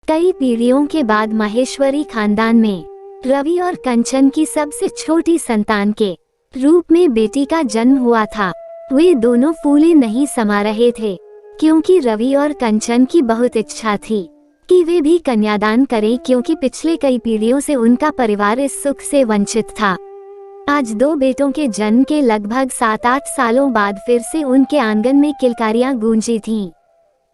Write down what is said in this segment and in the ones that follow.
कई पीढ़ियों के बाद माहेश्वरी खानदान में रवि और कंचन की सबसे छोटी संतान के रूप में बेटी का जन्म हुआ था। वे दोनों फूले नहीं समा रहे थे, क्योंकि रवि और कंचन की बहुत इच्छा थी कि वे भी कन्यादान करें, क्योंकि पिछले कई पीढ़ियों से उनका परिवार इस सुख से वंचित था। आज दो बेटों के जन्म के लगभग 7-8 सालों बाद फिर से उनके आंगन में किलकारियां गूंजी थीं,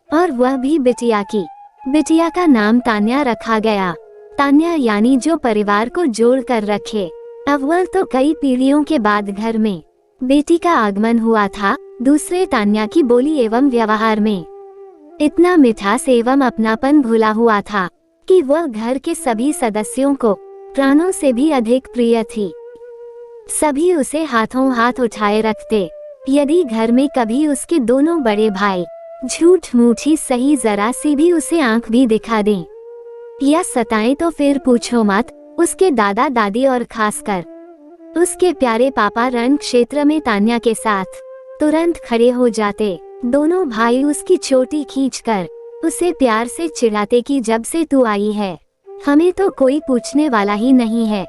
और वह भी बिटिया की। बिटिया का नाम तान्या रखा गया। तान्या यानी जो परिवार को जोड़ कर रखे। अव्वल तो कई पीढ़ियों के बाद घर में बेटी का आगमन हुआ था। दूसरे, तान्या की बोली एवं व्यवहार में इतना मिठास एवं अपनापन घुला हुआ था कि वह घर के सभी सदस्यों को प्राणों से भी अधिक प्रिय थी। सभी उसे हाथों हाथ उठाए रखते। यदि घर में कभी उसके दोनों बड़े भाई झूठ मूठी सही जरा सी भी उसे आंख भी दिखा दें या सताएं तो फिर पूछो मत। उसके दादा दादी और खासकर उसके प्यारे पापा रण क्षेत्र में तान्या के साथ तुरंत खड़े हो जाते। दोनों भाई उसकी चोटी खींचकर उसे प्यार से चिढ़ाते कि जब से तू आई है हमें तो कोई पूछने वाला ही नहीं है।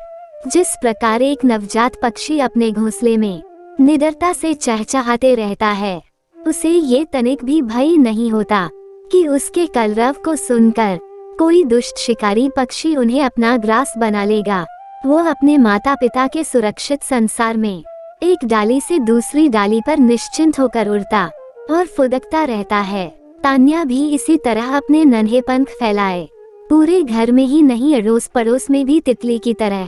जिस प्रकार एक नवजात पक्षी अपने घोंसले में निडरता से चहचहाते रहता है, उसे ये तनिक भी भय नहीं होता कि उसके कलरव को सुनकर कोई दुष्ट शिकारी पक्षी उन्हें अपना ग्रास बना लेगा। वो अपने माता पिता के सुरक्षित संसार में एक डाली से दूसरी डाली पर निश्चिंत होकर उड़ता और फुदकता रहता है। तान्या भी इसी तरह अपने नन्हे पंख फैलाए पूरे घर में ही नहीं, अड़ोस पड़ोस में भी तितली की तरह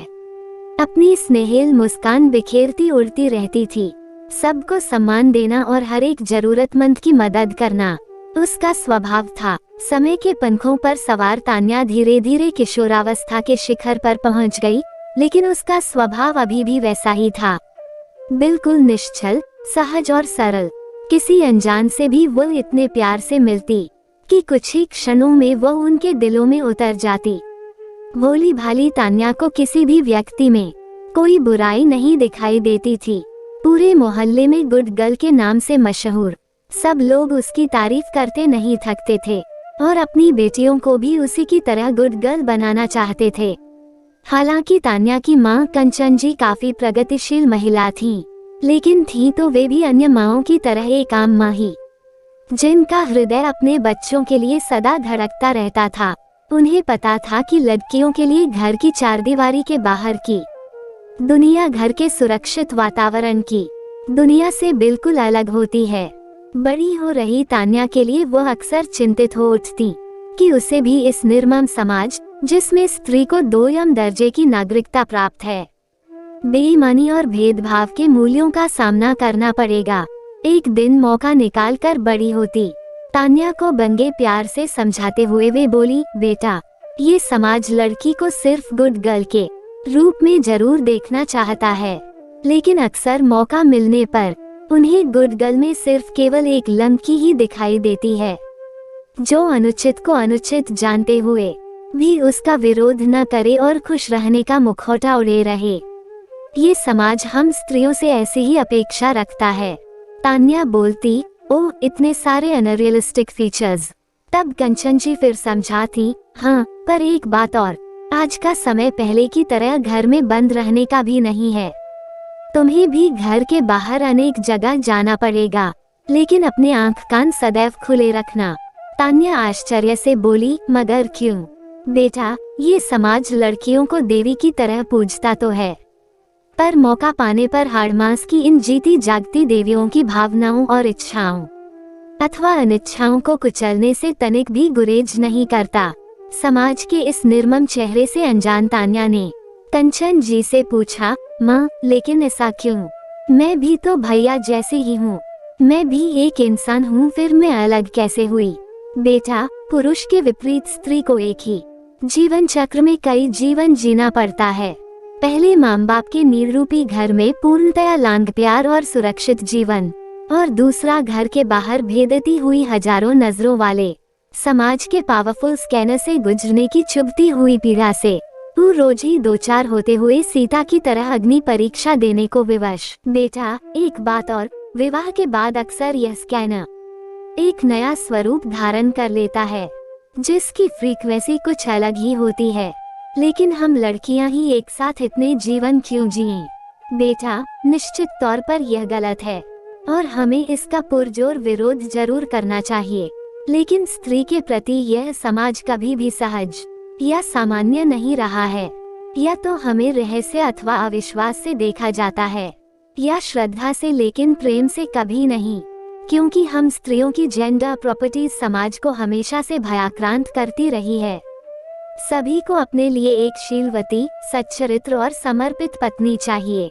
अपनी स्नेहिल मुस्कान बिखेरती उड़ती रहती थी। सबको सम्मान देना और हर एक जरूरतमंद की मदद करना उसका स्वभाव था। समय के पंखों पर सवार तान्या धीरे धीरे किशोरावस्था के शिखर पर पहुंच गई, लेकिन उसका स्वभाव अभी भी वैसा ही था, बिल्कुल निश्चल, सहज और सरल। किसी अनजान से भी वो इतने प्यार से मिलती कि कुछ ही क्षणों में वो उनके दिलों में उतर जाती। भोली भाली तान्या को किसी भी व्यक्ति में कोई बुराई नहीं दिखाई देती थी। पूरे मोहल्ले में गुड गर्ल के नाम से मशहूर सब लोग उसकी तारीफ करते नहीं थकते थे और अपनी बेटियों को भी उसी की तरह गुड गर्ल बनाना चाहते थे। हालांकि तान्या की मां कंचन जी काफी प्रगतिशील महिला थीं, लेकिन थी तो वे भी अन्य माओं की तरह एक आम मां ही, जिनका हृदय अपने बच्चों के लिए सदा धड़कता रहता था। उन्हें पता था कि लड़कियों के लिए घर की चारदीवारी के बाहर की दुनिया घर के सुरक्षित वातावरण की दुनिया से बिल्कुल अलग होती है। बड़ी हो रही तान्या के लिए वह अक्सर चिंतित हो उठती कि उसे भी इस निर्मम समाज, जिसमें स्त्री को 2 दर्जे की नागरिकता प्राप्त है, बेईमानी और भेदभाव के मूल्यों का सामना करना पड़ेगा। एक दिन मौका निकालकर बड़ी होती तान्या को बंगे प्यार से समझाते हुए वे बोली, बेटा, ये समाज लड़की को सिर्फ गुड गर्ल के रूप में जरूर देखना चाहता है, लेकिन अक्सर मौका मिलने पर उन्हें गुड गर्ल में सिर्फ केवल एक लड़की ही दिखाई देती है, जो अनुचित को अनुचित जानते हुए भी उसका विरोध न करे और खुश रहने का मुखौटा उड़े रहे। ये समाज हम स्त्रियों से ऐसी ही अपेक्षा रखता है। तान्या बोलती, ओह, इतने सारे अनरियलिस्टिक फीचर्स। तब कंचन जी फिर समझाती, हाँ, पर एक बात और, आज का समय पहले की तरह घर में बंद रहने का भी नहीं है। तुम्हें भी घर के बाहर अनेक जगह जाना पड़ेगा, लेकिन अपने आंख कान सदैव खुले रखना। तान्या आश्चर्य से बोली, मगर क्यों बेटा, ये समाज लड़कियों को देवी की तरह पूजता तो है, पर मौका पाने पर हाड़मास की इन जीती जागती देवियों की भावनाओं और इच्छाओं अथवा अनिच्छाओं को कुचलने से तनिक भी गुरेज नहीं करता। समाज के इस निर्मम चेहरे से अनजान तान्या ने कंचन जी से पूछा, माँ, लेकिन ऐसा क्यों? मैं भी तो भैया जैसी ही हूँ, मैं भी एक इंसान हूँ, फिर मैं अलग कैसे हुई? बेटा, पुरुष के विपरीत स्त्री को एक ही जीवन चक्र में कई जीवन जीना पड़ता है। पहले माँ बाप के नीड़ रूपी घर में पूर्णतया लांग प्यार और सुरक्षित जीवन, और दूसरा घर के बाहर भेदती हुई हजारों नजरों वाले समाज के पावरफुल स्कैनर से गुजरने की चुभती हुई पीड़ा से तू रोज ही 2-4 होते हुए सीता की तरह अग्नि परीक्षा देने को विवश। बेटा, एक बात और, विवाह के बाद अक्सर यह स्कैनर एक नया स्वरूप धारण कर लेता है, जिसकी फ्रीक्वेंसी कुछ अलग ही होती है। लेकिन हम लड़कियां ही एक साथ इतने जीवन क्यों जिएं? बेटा, निश्चित तौर पर यह गलत है और हमें इसका पुरजोर विरोध जरूर करना चाहिए। लेकिन स्त्री के प्रति यह समाज कभी भी सहज या सामान्य नहीं रहा है। या तो हमें रहस्य अथवा अविश्वास से देखा जाता है, या श्रद्धा से, लेकिन प्रेम से कभी नहीं। क्योंकि हम स्त्रियों की जेंडर प्रॉपर्टीज समाज को हमेशा से भयाक्रांत करती रही है। सभी को अपने लिए एक शीलवती, सच्चरित्र और समर्पित पत्नी चाहिए,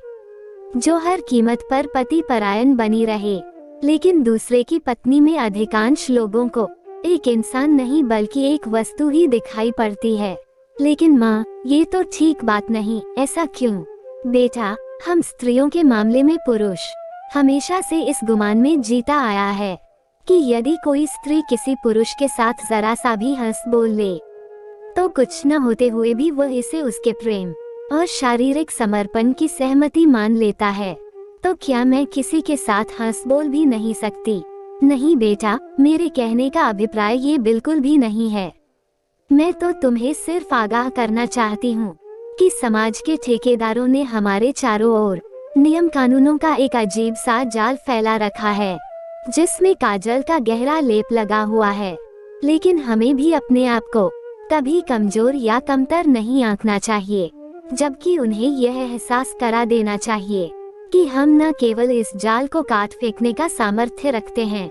जो हर कीमत पर पति परायण बनी रहे। लेकिन दूसरे की पत्नी में अधिकांश लोगों को एक इंसान नहीं बल्कि एक वस्तु ही दिखाई पड़ती है। लेकिन माँ, ये तो ठीक बात नहीं। ऐसा क्यों? बेटा, हम स्त्रियों के मामले में पुरुष हमेशा से इस गुमान में जीता आया है कि यदि कोई स्त्री किसी पुरुष के साथ जरा सा भी हंस बोल ले, तो कुछ न होते हुए भी वह इसे उसके प्रेम और शारीरिक समर्पण की सहमति मान लेता है। तो क्या मैं किसी के साथ हंस बोल भी नहीं सकती? नहीं बेटा, मेरे कहने का अभिप्राय ये बिल्कुल भी नहीं है। मैं तो तुम्हें सिर्फ आगाह करना चाहती हूँ कि समाज के ठेकेदारों ने हमारे चारों ओर नियम कानूनों का एक अजीब सा जाल फैला रखा है, जिसमें काजल का गहरा लेप लगा हुआ है। लेकिन हमें भी अपने आप को कभी कमजोर या कमतर नहीं आंकना चाहिए, जबकि उन्हें यह एहसास करा देना चाहिए कि हम न केवल इस जाल को काट फेंकने का सामर्थ्य रखते हैं,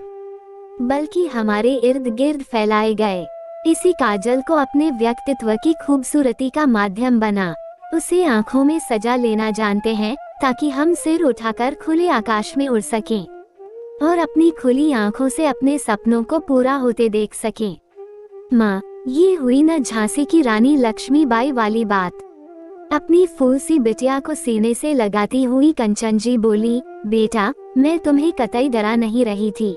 बल्कि हमारे इर्द गिर्द फैलाए गए इसी काजल को अपने व्यक्तित्व की खूबसूरती का माध्यम बना उसे आंखों में सजा लेना जानते हैं, ताकि हम सिर उठाकर खुले आकाश में उड़ सकें और अपनी खुली आंखों से अपने सपनों को पूरा होते देख सकें। माँ, ये हुई न झांसी की रानी लक्ष्मीबाई वाली बात। अपनी फूल सी बिटिया को सीने से लगाती हुई कंचन जी बोली, बेटा, मैं तुम्हें कतई डरा नहीं रही थी,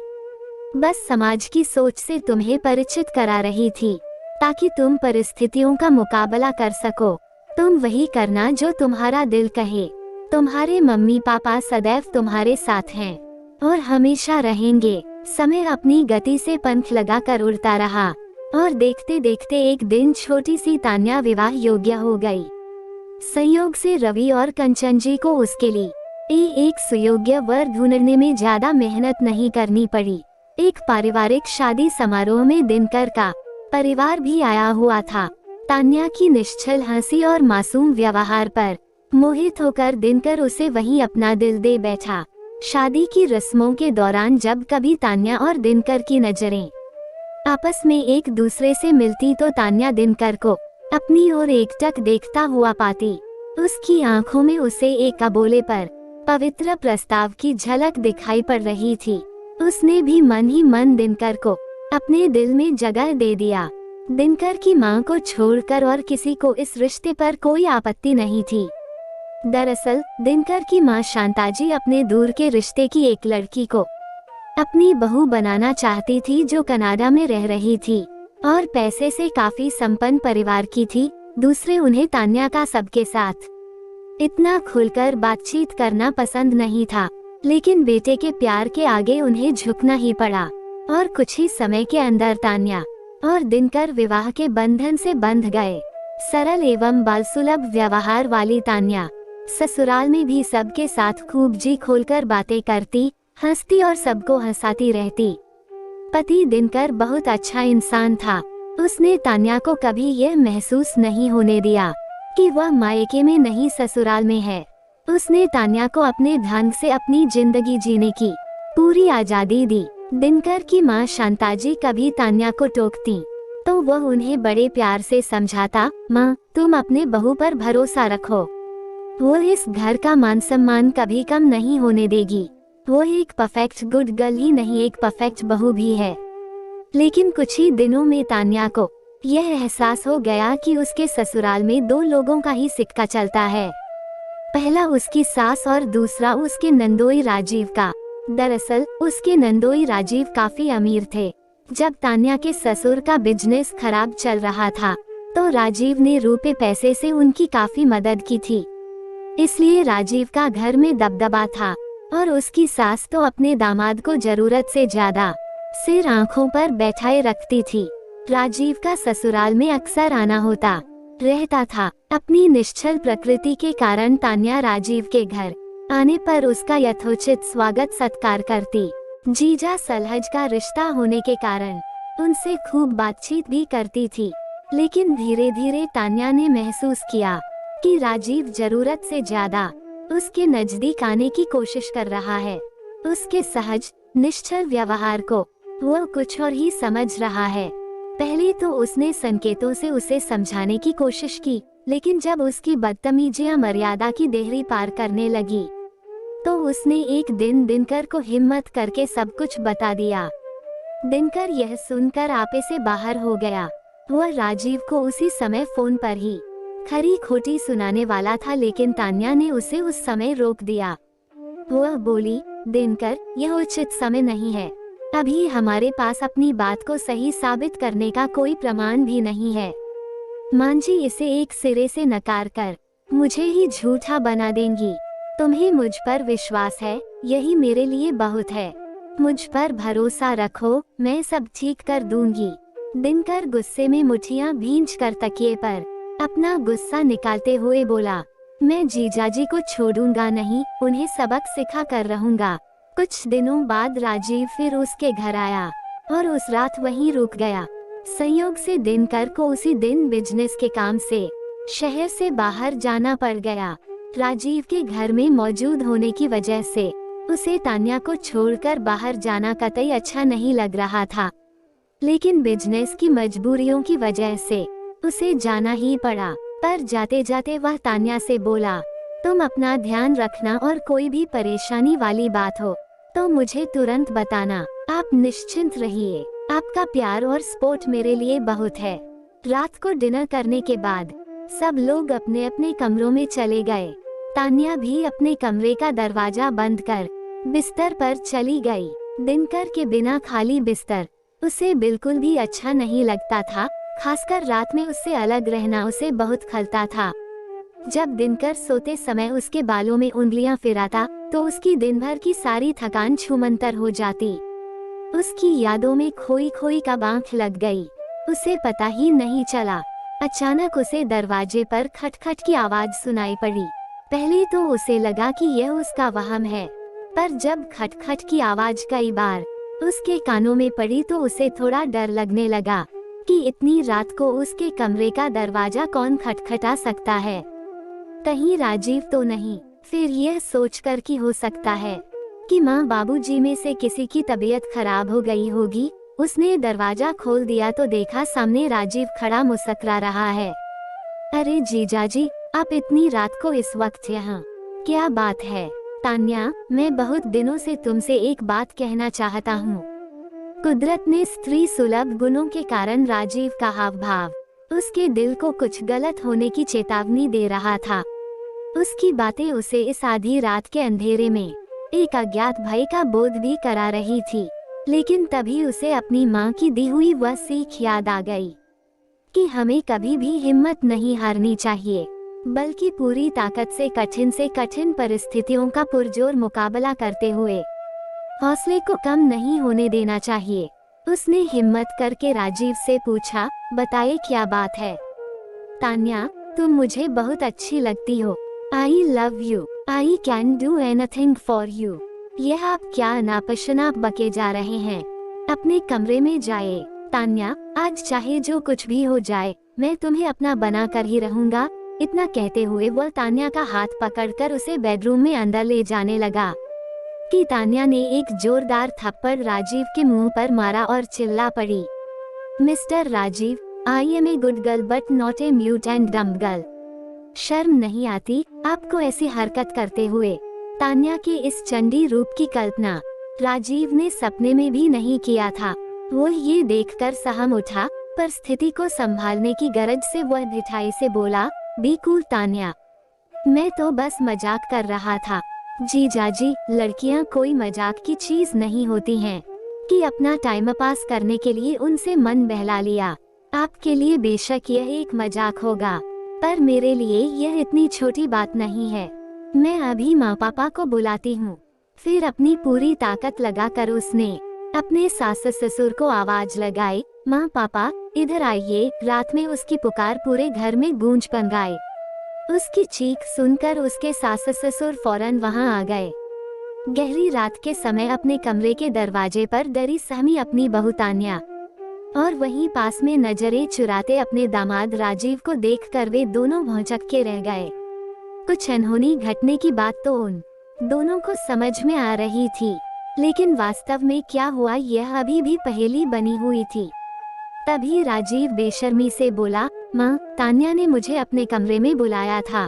बस समाज की सोच से तुम्हें परिचित करा रही थी, ताकि तुम परिस्थितियों का मुकाबला कर सको। तुम वही करना जो तुम्हारा दिल कहे। तुम्हारे मम्मी पापा सदैव तुम्हारे साथ हैं और हमेशा रहेंगे। समय अपनी गति से पंख लगाकर उड़ता रहा और देखते देखते एक दिन छोटी सी तान्या विवाह योग्य हो गई। संयोग से रवि और कंचन जी को उसके लिए एक सुयोग्य वर ढूंढने में ज्यादा मेहनत नहीं करनी पड़ी। एक पारिवारिक शादी समारोह में दिनकर का परिवार भी आया हुआ था। तान्या की निश्चल हंसी और मासूम व्यवहार पर मोहित होकर दिनकर उसे वहीं अपना दिल दे बैठा। शादी की रस्मों के दौरान जब कभी तान्या और दिनकर की नजरें आपस में एक दूसरे से मिलती, तो तान्या दिनकर को अपनी ओर एकटक देखता हुआ पाती। उसकी आंखों में उसे एक अबोले पर पवित्र प्रस्ताव की झलक दिखाई पड़ रही थी। उसने भी मन ही मन दिनकर को अपने दिल में जगह दे दिया। दिनकर की मां को छोड़कर और किसी को इस रिश्ते पर कोई आपत्ति नहीं थी। दरअसल दिनकर की मां शांताजी अपने दूर के रिश्ते की एक लड़की को अपनी बहू बनाना चाहती थी, जो कनाडा में रह रही थी और पैसे से काफी संपन्न परिवार की थी। दूसरे, उन्हें तान्या का सबके साथ इतना खुलकर बातचीत करना पसंद नहीं था, लेकिन बेटे के प्यार के आगे उन्हें झुकना ही पड़ा और कुछ ही समय के अंदर तान्या और दिनकर विवाह के बंधन से बंध गए। सरल एवं बालसुलभ व्यवहार वाली तान्या ससुराल में भी सबके साथ खूब जी खोलकर बातें करती, हंसती और सबको हंसाती रहती। पति दिनकर बहुत अच्छा इंसान था। उसने तान्या को कभी यह महसूस नहीं होने दिया कि वह मायके में नहीं ससुराल में है। उसने तान्या को अपने ढंग से अपनी जिंदगी जीने की पूरी आजादी दी। दिनकर की मां शांताजी कभी तान्या को टोकती तो वह उन्हें बड़े प्यार से समझाता, मां, तुम अपने बहू पर भरोसा रखो, वो इस घर का मान सम्मान कभी कम नहीं होने देगी। वो एक परफेक्ट गुड गर्ल ही नहीं, एक परफेक्ट बहू भी है। लेकिन कुछ ही दिनों में तान्या को यह एहसास हो गया कि उसके ससुराल में दो लोगों का ही सिक्का चलता है, पहला उसकी सास और दूसरा उसके नंदोई राजीव का। दरअसल उसके नंदोई राजीव काफी अमीर थे। जब तान्या के ससुर का बिजनेस खराब चल रहा था तो राजीव ने रुपए पैसे से उनकी काफी मदद की थी, इसलिए राजीव का घर में दबदबा था और उसकी सास तो अपने दामाद को जरूरत से ज्यादा सिर आंखों पर बैठाए रखती थी। राजीव का ससुराल में अक्सर आना होता रहता था। अपनी निश्चल प्रकृति के कारण तान्या राजीव के घर आने पर उसका यथोचित स्वागत सत्कार करती। जीजा सलहज का रिश्ता होने के कारण उनसे खूब बातचीत भी करती थी। लेकिन धीरे धीरे तान्या ने महसूस किया कि राजीव जरूरत से ज्यादा उसके नजदीक आने की कोशिश कर रहा है। उसके सहज निश्चल व्यवहार को वो कुछ और ही समझ रहा है। पहले तो उसने संकेतों से उसे समझाने की कोशिश की, लेकिन जब उसकी बदतमीजियां मर्यादा की देहरी पार करने लगी तो उसने एक दिन दिनकर को हिम्मत करके सब कुछ बता दिया। दिनकर यह सुनकर आपे से बाहर हो गया। वह राजीव को उसी समय फोन पर ही खरी खोटी सुनाने वाला था, लेकिन तान्या ने उसे उस समय रोक दिया। वह बोली, दिनकर, यह उचित समय नहीं है। अभी हमारे पास अपनी बात को सही साबित करने का कोई प्रमाण भी नहीं है। मांझी इसे एक सिरे से नकार कर मुझे ही झूठा बना देंगी। तुम्हें मुझ पर विश्वास है, यही मेरे लिए बहुत है। मुझ पर भरोसा रखो, मैं सब ठीक कर दूंगी। दिनकर गुस्से में मुठियां भींच कर तकिए पर अपना गुस्सा निकालते हुए बोला, मैं जीजाजी को छोड़ूंगा नहीं, उन्हें सबक सिखा कर रहूंगा। कुछ दिनों बाद राजीव फिर उसके घर आया और उस रात वहीं रुक गया। संयोग से दिनकर को उसी दिन बिजनेस के काम से शहर से बाहर जाना पड़ गया। राजीव के घर में मौजूद होने की वजह से उसे तान्या को छोड़कर बाहर जाना कतई अच्छा नहीं लग रहा था, लेकिन बिजनेस की मजबूरियों की वजह से उसे जाना ही पड़ा। पर जाते जाते वह तान्या से बोला, तुम अपना ध्यान रखना और कोई भी परेशानी वाली बात हो तो मुझे तुरंत बताना। आप निश्चिंत रहिए, आपका प्यार और सपोर्ट मेरे लिए बहुत है। रात को डिनर करने के बाद सब लोग अपने अपने कमरों में चले गए। तान्या भी अपने कमरे का दरवाजा बंद कर बिस्तर पर चली गई। दिनकर के बिना खाली बिस्तर उसे बिल्कुल भी अच्छा नहीं लगता था। खासकर रात में उससे अलग रहना उसे बहुत खलता था। जब दिनकर सोते समय उसके बालों में उंगलियां फिराता तो उसकी दिन भर की सारी थकान छूमंतर हो जाती। उसकी यादों में खोई खोई कब आंख लग गई, उसे पता ही नहीं चला। अचानक उसे दरवाजे पर खटखट की आवाज सुनाई पड़ी। पहले तो उसे लगा कि यह उसका वहम है, पर जब खटखट की आवाज कई बार उसके कानों में पड़ी तो उसे थोड़ा डर लगने लगा कि इतनी रात को उसके कमरे का दरवाजा कौन खटखटा सकता है। कहीं राजीव तो नहीं। फिर यह सोचकर कि हो सकता है कि माँ बाबूजी में से किसी की तबीयत खराब हो गई होगी, उसने दरवाजा खोल दिया तो देखा सामने राजीव खड़ा मुस्कुरा रहा है। अरे जीजाजी, आप इतनी रात को इस वक्त यहाँ, क्या बात है? तान्या, मैं बहुत दिनों से तुमसे एक बात कहना चाहता हूँ। कुदरत ने स्त्री सुलभ गुणों के कारण राजीव का हाव भाव उसके दिल को कुछ गलत होने की चेतावनी दे रहा था। उसकी बातें उसे इस आधी रात के अंधेरे में एक अज्ञात भय का बोध भी करा रही थी। लेकिन तभी उसे अपनी माँ की दी हुई वह सीख याद आ गई कि हमें कभी भी हिम्मत नहीं हारनी चाहिए, बल्कि पूरी ताकत से कठिन परिस्थितियों का पुरजोर मुकाबला करते हुए हौसले को कम नहीं होने देना चाहिए। उसने हिम्मत करके राजीव से पूछा, बताइए क्या बात है? तान्या, तुम मुझे बहुत अच्छी लगती हो। I love you. I can do anything for you. यह आप क्या नापशनाप बके जा रहे हैं? अपने कमरे में जाए। तान्या, आज चाहे जो कुछ भी हो जाए, मैं तुम्हें अपना बना कर ही रहूंगा। इतना कहते हुए वह तान्या का हाथ पकड़कर उसे बेडरूम में अंदर ले जाने लगा कि तान्या ने एक जोरदार थप्पड़ राजीव के मुंह पर मारा और चिल्ला पड़ी, mister Rajiv, I am a good girl but not a mute and dumb girl. शर्म नहीं आती आपको ऐसी हरकत करते हुए? तान्या के इस चंडी रूप की कल्पना राजीव ने सपने में भी नहीं किया था। वो ये देखकर सहम उठा, पर स्थिति को संभालने की गरज से वह ढिठाई से बोला, बी कूल तान्या, मैं तो बस मजाक कर रहा था। जीजाजी, लड़कियां कोई मजाक की चीज नहीं होती हैं कि अपना टाइम पास करने के लिए उनसे मन बहला लिया। आपके लिए बेशक यह एक मजाक होगा, पर मेरे लिए यह इतनी छोटी बात नहीं है। मैं अभी माँ पापा को बुलाती हूँ। फिर अपनी पूरी ताकत लगाकर उसने अपने सास ससुर को आवाज लगाई, माँ पापा इधर आइए। रात में उसकी पुकार पूरे घर में गूंज बन गई। उसकी चीख सुनकर उसके सास ससुर फौरन वहां आ गए। गहरी रात के समय अपने कमरे के दरवाजे पर डरी सहमी अपनी बहू तान्या और वहीं पास में नजरें चुराते अपने दामाद राजीव को देखकर वे दोनों भौंचक के रह गए। कुछ अनहोनी घटने की बात तो उन दोनों को समझ में आ रही थी, लेकिन वास्तव में क्या हुआ यह अभी भी पहेली बनी हुई थी। तभी राजीव बेशर्मी से बोला, माँ तान्या ने मुझे अपने कमरे में बुलाया था।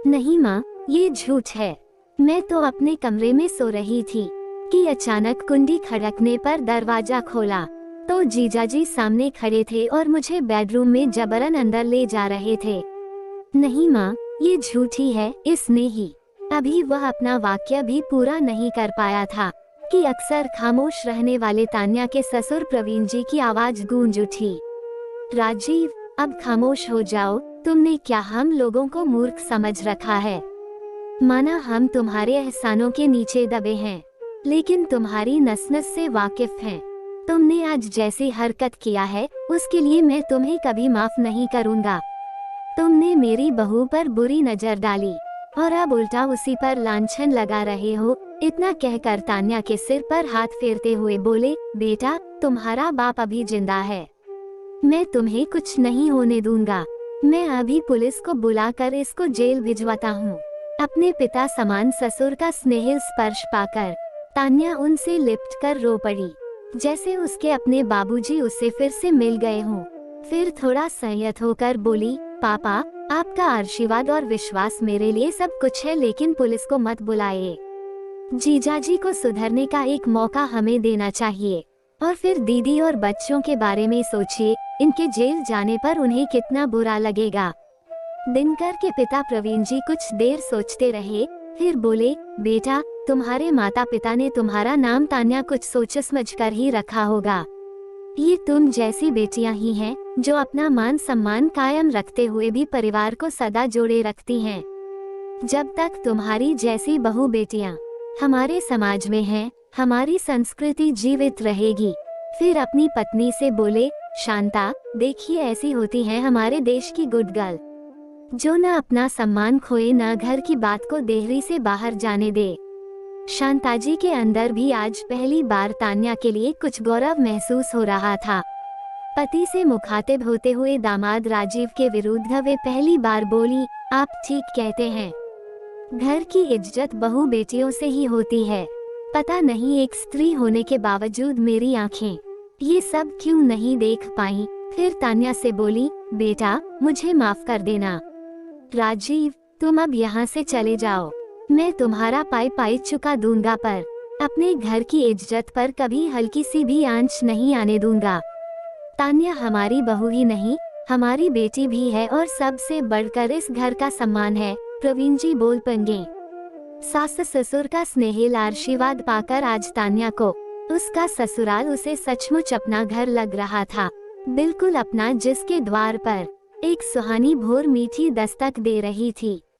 नहीं माँ, ये झूठ है। मैं तो अपने कमरे में सो रही थी कि अचानक कुंडी खड़कने पर दरवाजा खोला तो जीजाजी सामने खड़े थे और मुझे बेडरूम में जबरन अंदर ले जा रहे थे। नहीं माँ, ये झूठी है। इसने ही अभी वह अपना वाक्य भी पूरा नहीं कर पाया था कि अक्सर खामोश रहने वाले तान्या के ससुर प्रवीण जी की आवाज गूंज उठी। राजीव, अब खामोश हो जाओ। तुमने क्या हम लोगों को मूर्ख समझ रखा है? माना हम तुम्हारे एहसानों के नीचे दबे हैं, लेकिन तुम्हारी नस-नस से वाकिफ हैं। तुमने आज जैसी हरकत किया है उसके लिए मैं तुम्हें कभी माफ नहीं करूंगा। तुमने मेरी बहू पर बुरी नजर डाली और अब उल्टा उसी पर लांछन लगा रहे हो। इतना कहकर तान्या के सिर पर हाथ फेरते हुए बोले, बेटा तुम्हारा बाप अभी जिंदा है। मैं तुम्हें कुछ नहीं होने दूंगा। मैं अभी पुलिस को बुलाकर इसको जेल भिजवाता हूँ। अपने पिता समान ससुर का स्नेह स्पर्श पाकर तान्या उनसे लिपट कर रो पड़ी, जैसे उसके अपने बाबूजी उससे फिर से मिल गए हों। फिर थोड़ा संयत होकर बोली, पापा आपका आशीर्वाद और विश्वास मेरे लिए सब कुछ है, लेकिन पुलिस को मत बुलाइए। जीजाजी को सुधरने का एक मौका हमें देना चाहिए और फिर दीदी और बच्चों के बारे में सोचिए। इनके जेल जाने पर उन्हें कितना बुरा लगेगा। दिनकर के पिता प्रवीण जी कुछ देर सोचते रहे, फिर बोले, बेटा तुम्हारे माता पिता ने तुम्हारा नाम तान्या कुछ सोच समझ कर ही रखा होगा। ये तुम जैसी बेटियां ही हैं जो अपना मान सम्मान कायम रखते हुए भी परिवार को सदा जोड़े रखती हैं। जब तक तुम्हारी जैसी बहू बेटियां हमारे समाज में हैं, हमारी संस्कृति जीवित रहेगी। फिर अपनी पत्नी से बोले, शांता देखिए ऐसी होती है हमारे देश की गुड गर्ल, जो न अपना सम्मान खोए न घर की बात को देहरी से बाहर जाने दे। शांताजी के अंदर भी आज पहली बार तान्या के लिए कुछ गौरव महसूस हो रहा था। पति से मुखातिब होते हुए दामाद राजीव के विरुद्ध वे पहली बार बोली, आप ठीक कहते हैं। घर की इज्जत बहू बेटियों से ही होती है। पता नहीं एक स्त्री होने के बावजूद मेरी आंखें ये सब क्यों नहीं देख पाई। फिर तान्या से बोली, बेटा मुझे माफ कर देना। राजीव तुम अब यहाँ से चले जाओ। मैं तुम्हारा पाई पाई चुका दूंगा, पर अपने घर की इज्जत पर कभी हल्की सी भी आंच नहीं आने दूंगा। तान्या हमारी बहू ही नहीं, हमारी बेटी भी है और सबसे बढ़कर इस घर का सम्मान है। प्रवीण जी बोल पंगे। सास ससुर का स्नेहिल आशीर्वाद पाकर आज तान्या को उसका ससुराल उसे सचमुच अपना घर लग रहा था, बिल्कुल अपना, जिसके द्वार पर एक सुहानी भोर मीठी दस्तक दे रही थी।